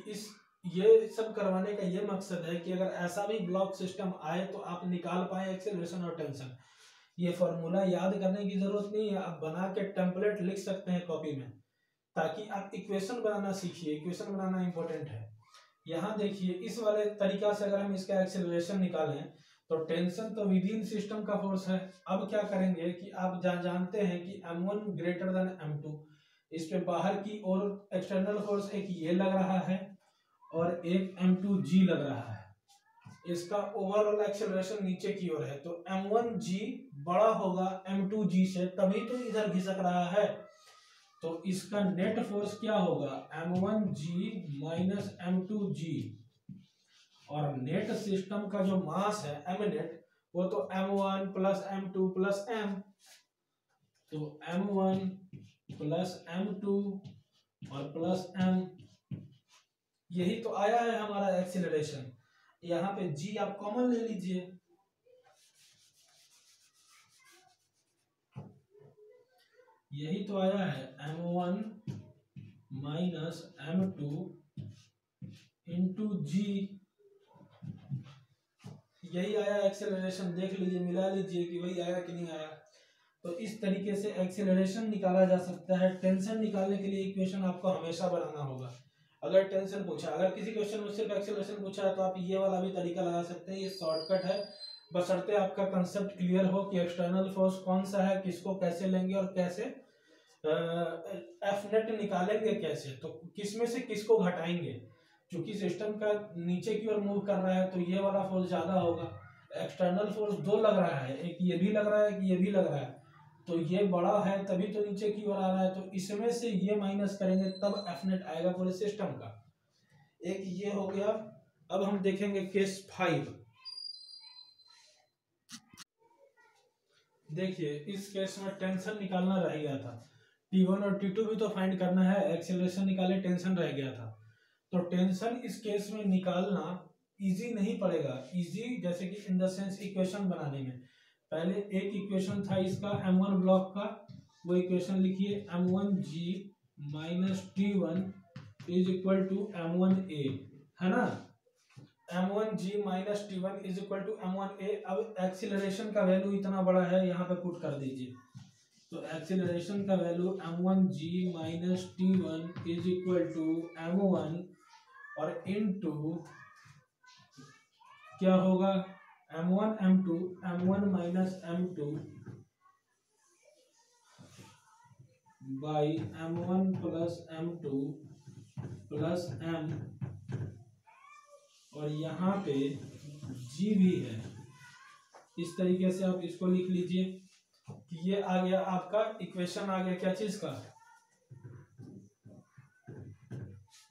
ये सब करवाने का ये मकसद है कि अगर ऐसा भी ब्लॉक सिस्टम आए तो आप निकाल पाए एक्सीलरेशन और टेंशन। ये फॉर्मूला याद करने की जरूरत नहीं है, आप बना के टेम्पलेट लिख सकते हैं कॉपी में, ताकि आप इक्वेशन बनाना सीखिए। इक्वेशन बनाना इंपॉर्टेंट है। यहाँ देखिए इस वाले तरीका से अगर हम इसका एक्सेलरेशन निकालें तो टेंशन तो विद इन सिस्टम का फोर्स है। अब क्या करेंगे कि आप जानते हैं कि M1 ग्रेटर देन M2, इस पे बाहर की ओर एक्सटर्नल फोर्स एक ये लग रहा है और एक M2G लग रहा है। इसका ओवरऑल एक्सेलरेशन नीचे की ओर है, तो M1G बड़ा होगा M2G से, तभी तो इधर घिसक रहा है। तो इसका नेट फोर्स क्या होगा, M1G माइनस M2G, और नेट सिस्टम का जो मास है M नेट, वो तो M1 plus M2 plus M। तो M1 प्लस M2 और प्लस m, यही तो आया है हमारा एक्सीलरेशन। यहाँ पे g आप कॉमन ले लीजिए, यही तो आया है m1 माइनस m2 इंटू जी, यही आया एक्सेलरेशन। देख लीजिए, मिला लीजिए कि वही आया कि नहीं आया। तो इस तरीके से एक्सेलरेशन निकाला जा सकता है। टेंशन निकालने के लिए इक्वेशन आपको हमेशा बनाना होगा। अगर टेंशन पूछा, अगर किसी क्वेश्चन में सिर्फ एक्सेलरेशन पूछा है तो आप ये वाला भी तरीका लगा सकते हैं, ये शॉर्टकट है, बशर्ते आपका कंसेप्ट क्लियर हो कि एक्सटर्नल फोर्स कौन सा है, किसको कैसे लेंगे और कैसे एफ नेट निकालेंगे कैसे, तो किसमें से किसको घटाएंगे। क्योंकि सिस्टम का नीचे की ओर मूव कर रहा है तो ये वाला फोर्स ज्यादा होगा। एक्सटर्नल फोर्स दो लग रहा है, एक ये भी लग रहा है, कि ये भी लग रहा है, तो ये बड़ा है तभी तो नीचे की ओर आ रहा है, तो इसमें से ये माइनस करेंगे तब एफ नेट आएगा पूरे सिस्टम का। एक ये हो गया। अब हम देखेंगे केस 5। देखिए इस केस में टेंशन निकालना रह गया था, T1 और T2 भी तो फाइंड करना है, एक्सेलरेशन निकाले, टेंशन रह गया था। तो टेंशन इस केस में निकालना इजी नहीं पड़ेगा, इजी जैसे कि इन द सेंस इक्वेशन बनाने में। पहले एक इक्वेशन था इसका M1 ब्लॉक का, वो इक्वेशन लिखिए M1G minus T1 is equal to M1A, है ना। M1G minus T1 is equal to M1A। अब एक्सीलरेशन का वैल्यू इतना बड़ा है, यहाँ पे पुट कर दीजिए। तो एक्सीलरेशन का value M1G minus T1 is equal to M1 और इनटू क्या होगा M1 M2, M1 minus M2 by M1 plus M2 plus M, और यहाँ पे G भी है। इस तरीके से आप इसको लिख लीजिए कि ये आ गया आपका इक्वेशन, आ गया क्या चीज का।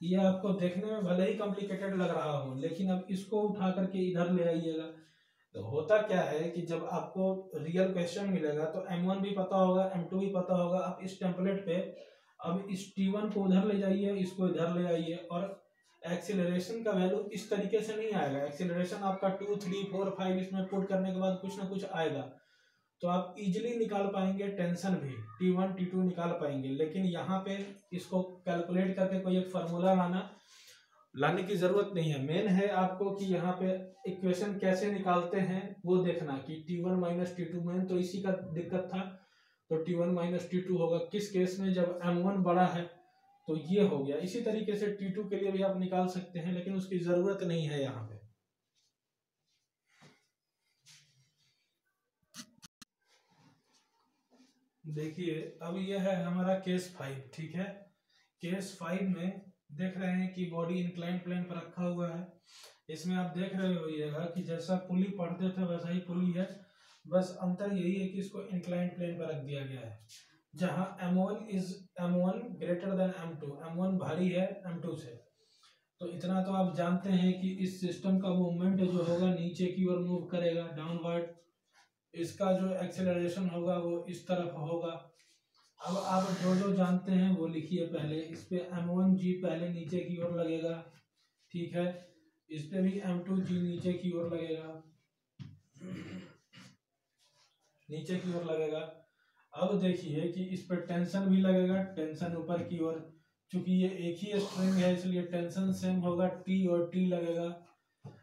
ये आपको देखने में भले ही कॉम्प्लिकेटेड लग रहा हो, लेकिन अब इसको उठा करके इधर ले आइएगा। तो होता क्या है कि जब आपको रियल क्वेश्चन मिलेगा तो M1 भी पता होगा, M2 भी पता होगा। आप इस टेम्पलेट पे अब इस T1 को उधर ले जाइए, इसको इधर ले आइए, और एक्सीलरेशन का वैल्यू इस तरीके से नहीं आएगा। एक्सीलरेशन आपका 2, 3, 4, 5 इसमें पुट करने के बाद कुछ ना कुछ आएगा, तो आप इजीली निकाल पाएंगे। टेंशन भी T1 T2 निकाल पाएंगे, लेकिन यहाँ पे इसको कैलकुलेट करके कोई एक फार्मूला लाने की जरूरत नहीं है। मेन है आपको कि यहाँ पे इक्वेशन कैसे निकालते हैं वो देखना, कि T1 माइनस T2, मेन तो इसी का दिक्कत था। तो T1 माइनस T2 होगा किस केस में, जब M1 बड़ा है, तो ये हो गया। इसी तरीके से T2 के लिए भी आप निकाल सकते हैं, लेकिन उसकी जरूरत नहीं है यहाँ पे। देखिए अब ये है हमारा केस 5, ठीक है। केस 5 में देख रहे हैं कि बॉडी इंक्लाइन प्लेन पर रखा हुआ है। इसमें आप देख रहे होइएगा कि जैसा पुली पढ़ते थे वैसा ही पुली है, बस अंतर यही है कि इसको इंक्लाइन प्लेन पर रख दिया गया है। जहां M1 greater than M2, M1 भारी है M2 से। तो इतना तो आप जानते हैं कि इस सिस्टम का मूवमेंट जो होगा नीचे की ओर मूव करेगा, डाउनवर्ड। इसका जो एक्सेलरेशन होगा वो इस तरफ होगा। अब आप जो जानते हैं वो लिखिए पहले। इस पे M1G पहले नीचे की ओर लगेगा, ठीक है। इस पे भी M2G नीचे की ओर लगेगा, नीचे की ओर लगेगा। अब देखिए कि इस पे टेंशन भी लगेगा, टेंशन ऊपर की ओर। चूंकि ये एक ही स्ट्रिंग है इसलिए टेंशन सेम होगा, T और T लगेगा।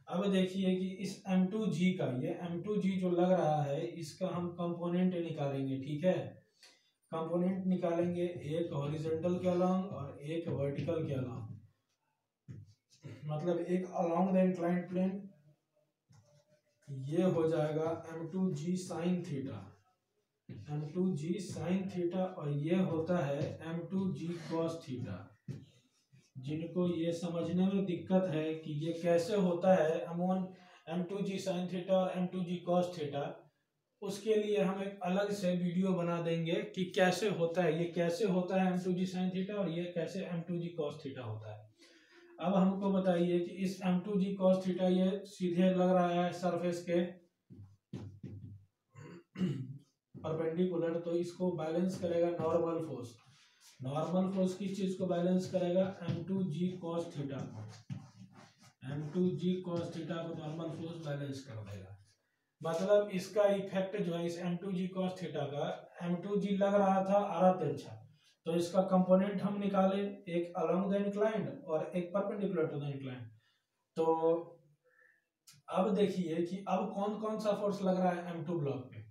अब देखिए कि इस M2G का, ये M2G जो लग रहा है, इसका हम कंपोनेंट निकालेंगे, ठीक है। कंपोनेंट निकालेंगे, एक हॉरिजॉन्टल के अलोंग और एक वर्टिकल के अलोंग, मतलब एक अलोंग द इंक्लाइंड प्लेन। ये हो जाएगा M2G sine theta, M2G sine theta, और ये होता है M2G कॉस थीटा। जिनको ये समझने में दिक्कत है कि ये कैसे होता है M2G साइन थीटा और M2G कॉस थीटा, उसके लिए हम एक अलग से वीडियो बना देंगे कि कैसे होता है, ये कैसे होता है M2G साइन थीटा और ये कैसे M2G कॉस थीटा होता है। अब हमको बताइए कि इस M2G cos थीटा ये सीधे लग रहा है सरफेस के परपेंडिकुलर, तो इसको बैलेंस करेगा नॉर्मल फोर्स। नॉर्मल फोर्स की चीज को बैलेंस करेगा m2g cos थीटा को, m2g cos थीटा को नॉर्मल फोर्स बैलेंस कर देगा। मतलब इसका इफेक्ट जो है इस m2g cos थीटा का, m2g लग रहा था आरा तिरछा, तो इसका कंपोनेंट हम निकाले, एक अलोंग द इंक्लाइंड और एक परपेंडिकुलर टू द इंक्लाइंड। तो अब देखिए कि अब कौन कौन सा फोर्स लग रहा है m2 ब्लॉक पे,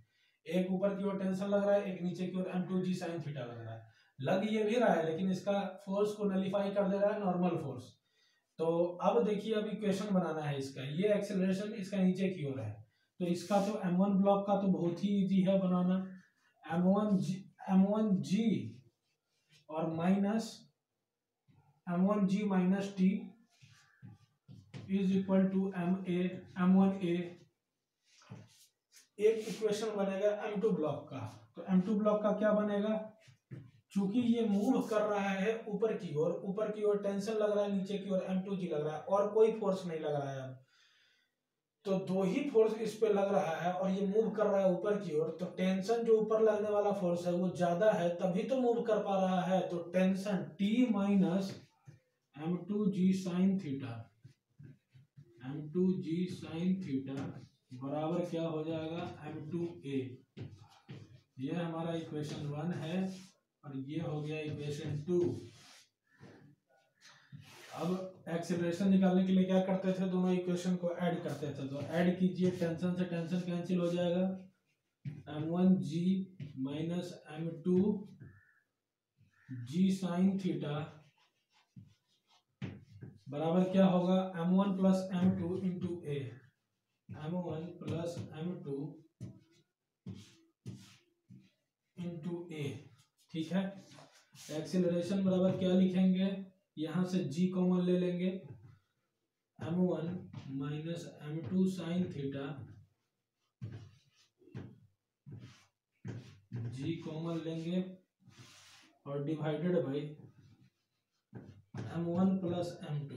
एक ऊपर की ओर टेंशन लग रहा है, एक नीचे की ओर m2g sin थीटा लग रहा है। लग ये भी रहा है लेकिन इसका फोर्स को नलिफाई कर दे रहा है नॉर्मल फोर्स। तो अब देखिए अब इक्वेशन बनाना है इसका, ये एक्सेलरेशन इसका नीचे की ओर है, तो इसका तो m1 ब्लॉक का तो बहुत ही इजी है बनाना, m1g और minus m1g minus t is equal to m1a। एक इक्वेशन बनेगा m2 ब्लॉक का, तो m2 ब्लॉक का क्या बनेगा, चूंकि ये मूव कर रहा है ऊपर की ओर, ऊपर की ओर टेंशन लग रहा है, नीचे की ओर m2g लग रहा है और कोई फोर्स नहीं लग रहा है, तो दो ही फोर्स इस पे लग रहा है और ये मूव कर रहा है ऊपर की ओर, तो टेंशन जो ऊपर लगने वाला फोर्स है वो ज्यादा है तभी तो मूव कर पा रहा है, तो tension T minus m2g sin theta, m2g sin theta बराबर क्या हो जाएगा m2a। ये हमारा इक्वेशन 1 है और ये हो गया इक्वेशन 2। अब एक्सेलरेशन निकालने के लिए क्या करते थे, दोनों इक्वेशन को ऐड करते थे, तो ऐड कीजिए, टेंशन से टेंशन कैंसिल हो जाएगा, m1g minus m2g sin theta बराबर क्या होगा m1 plus m2 into a, m1 plus m2 into a। ठीक है, एक्सेलरेशन बराबर क्या लिखेंगे, यहां से g कॉमन ले लेंगे, m1 minus m2 sine theta, g common लेंगे और divided by m1 plus m2,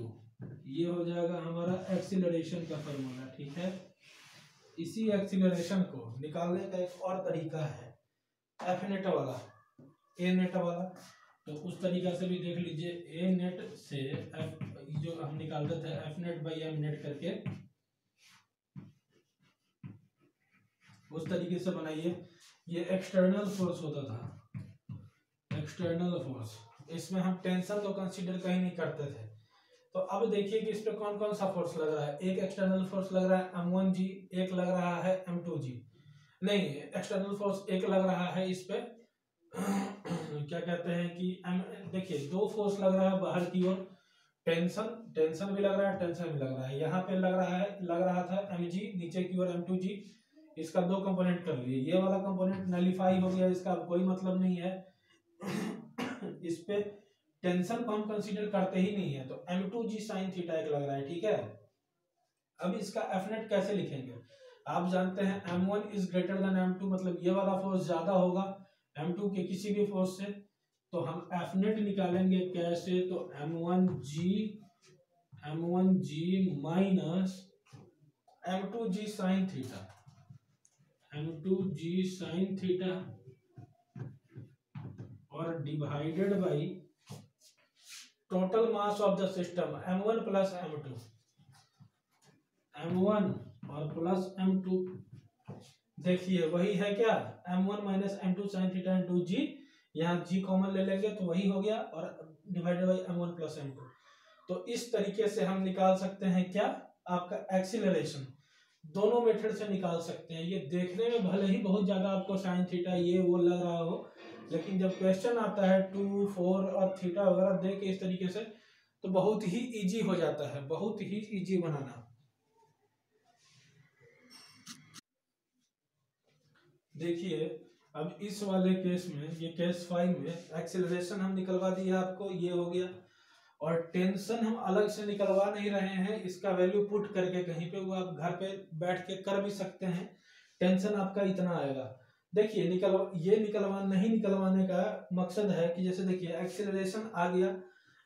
ये हो जाएगा हमारा एक्सेलरेशन का फॉर्मूला। ठीक है, इसी एक्सेलरेशन को निकालने का एक और तरीका है एफ नेट वाला, ए नेट वाला, तो उस तरीका से भी देख लीजिए, ए नेट से एफ जो हम निकालते थे F net by M net करके, उस तरीके से बनाइए। ये एक्सटर्नल फोर्स होता था, एक्सटर्नल फोर्स, इसमें हम टेंशन तो कंसीडर कहीं नहीं करते थे। तो अब देखिए कि इस पे कौन कौन सा फोर्स लग रहा है, एक एक्सटर्नल फोर्स लग रहा है m1g, एक लग रहा है m2g, नहीं एक्सटर्नल फोर्स एक लग रहा है इस पे क्या कहते हैं कि देखिए दो फोर्स लग रहा है बाहर की ओर, टेंशन भी लग रहा है, टेंशन भी लग रहा है, यहाँ पे लग रहा था mg, नीचे की ओर m2g, इसका दो कंपोनेंट कर लिए, ये वाला कंपोनेंट नलिफाई हो गया, इसका अब कोई मतलब नहीं है इस पे टेंशन को हम कंसीडर करते ही नहीं है, तो m2g sin थीटा एक लग रहा है। ठीक है, अब इसका एफ नेट कैसे लिखेंगे, आप जानते हैं m1 is greater than m2, मतलब ये वाला फोर्स ज्यादा होगा m2 के किसी भी फोर्स से, तो हम एफ नेट निकालेंगे कैसे, तो m1g minus m2g sin theta, m2g sin theta और divided by total mass of the system m1 plus m2, m1 और प्लस m2, देखिए वही है क्या, m1 minus m2 sin theta into g, यहाँ g कॉमन ले लेंगे तो वही हो गया, और divided by m1 plus m2। तो इस तरीके से हम निकाल सकते हैं क्या, आपका एक्सीलरेशन, दोनों मेथड से निकाल सकते हैं। ये देखने में भले ही बहुत ज्यादा आपको साइन थीटा ये वो लग रहा हो, लेकिन जब क्वेश्चन आता है 2, 4 और थीटा वगैरह दे के इस तरीके से, तो बहुत ही इजी हो जाता है, बहुत ही इजी बनाना। देखिए अब इस वाले केस में, ये केस 5 में एक्सेलरेशन हम निकलवा दिए आपको, ये हो गया, और टेंशन हम अलग से निकलवा नहीं रहे हैं, इसका वैल्यू पुट करके कहीं पे वो आप घर पे बैठ के कर भी सकते हैं, टेंशन आपका इतना आएगा। देखिए ये निकलवाने का मकसद है कि जैसे देखिए एक्सेलरेशन आ गया,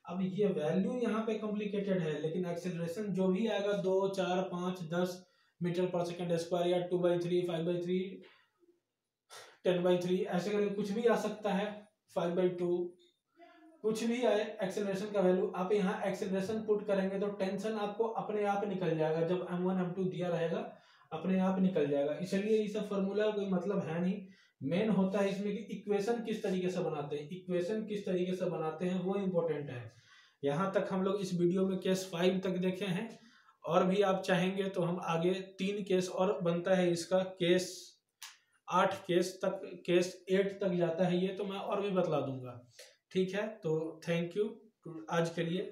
अब ये वैल्यू यहाँ पे कॉम्प्लिकेटेड है, लेकिन एक्सेलरेशन जो भी आएगा 2, 4, 5, 10 मीटर पर सेकेंड स्क्वायर या 2/3, 5/3, 10/3 ऐसे करके कुछ भी आ सकता है, 5/2, कुछ भी आए एक्सेलरेशन का वैल्यू, आप यहाँ एक्सेलरेशन पुट करेंगे तो टेंशन आपको अपने आप निकल जाएगा, जब m1 m2 दिया रहेगा अपने आप निकल जाएगा। इसलिए ये सब फॉर्मूला कोई मतलब है नहीं, मेन होता है इसमें कि इक्वेशन किस तरीके से बनाते हैं, इक्वेशन किस तरीके से बनाते हैं वो इम्पोर्टेंट है। यहाँ तक हम लोग इस वीडियो में केस 5 तक देखे हैं, और भी आप चाहेंगे तो हम आगे 3 केस और बनता है इसका, केस 8 केस तक, केस 8 तक जाता है ये, तो मैं और भी बतला दूंगा। ठीक है, तो थैंक यू आज के लिए।